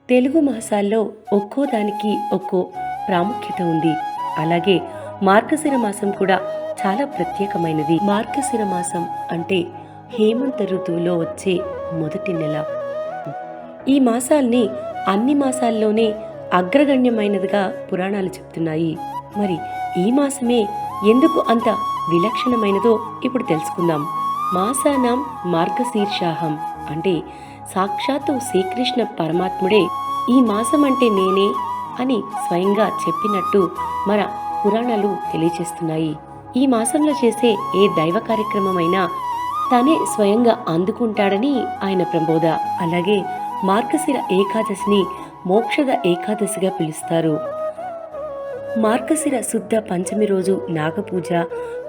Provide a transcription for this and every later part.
తెలుగు మాసాల్లో ఒక్కో దానికి ఒక్కో ప్రాముఖ్యత ఉంది. అలాగే మార్గశిర మాసం కూడా చాలా ప్రత్యేకమైనది. మార్గశిర మాసం అంటే హేమంత ఋతువులో వచ్చే మొదటి నెల. ఈ మాసాల్ని అన్ని మాసాల్లోనే అగ్రగణ్యమైనదిగా పురాణాలు చెప్తున్నాయి. మరి ఈ మాసమే ఎందుకు అంత విలక్షణమైనదో ఇప్పుడు తెలుసుకుందాం. మాసానాం మార్గశీర్షాహం అంటే సాక్షాత్తు శ్రీకృష్ణ పరమాత్ముడే ఈ మాసం అంటే నేనే అని స్వయంగా చెప్పినట్టు మన పురాణాలు తెలియచేస్తున్నాయి. ఈ మాసంలో చేసే ఏ దైవ కార్యక్రమమైనా తనే స్వయంగా అందుకుంటాడని ఆయన ప్రబోధ. అలాగే మార్గశిర ఏకాదశిని మోక్షద ఏకాదశిగా పిలుస్తారు. మార్గశిర శుద్ధ పంచమి రోజు నాగపూజ,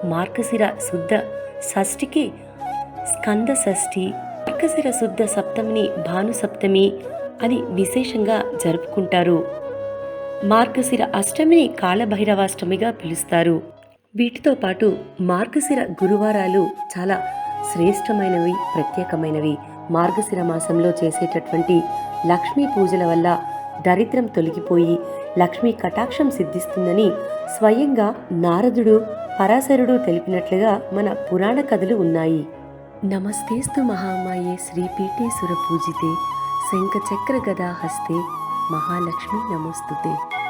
మార్గశిర శుద్ధ షష్ఠికి స్కంద షష్ఠి, మార్గశిర శుద్ధ సప్తమిని భాను సప్తమి అని విశేషంగా జరుపుకుంటారు. మార్గశిర అష్టమిని కాళభైరవాష్టమిగా పిలుస్తారు. వీటితో పాటు మార్గశిర గురువారాలు చాలా శ్రేష్టమైనవి, ప్రత్యేకమైనవి. మార్గశిర మాసంలో చేసేటటువంటి లక్ష్మీ పూజల వల్ల దరిద్రం తొలగిపోయి లక్ష్మీ కటాక్షం సిద్ధిస్తుందని స్వయంగా నారదుడు, పరాశరుడు తెలిపినట్లుగా మన పురాణ కథలు ఉన్నాయి. నమస్తేస్తు మహామాయే శ్రీపీఠే సురపూజితే శంఖచక్ర గదా హస్తే మహాలక్ష్మి నమోస్తుతే.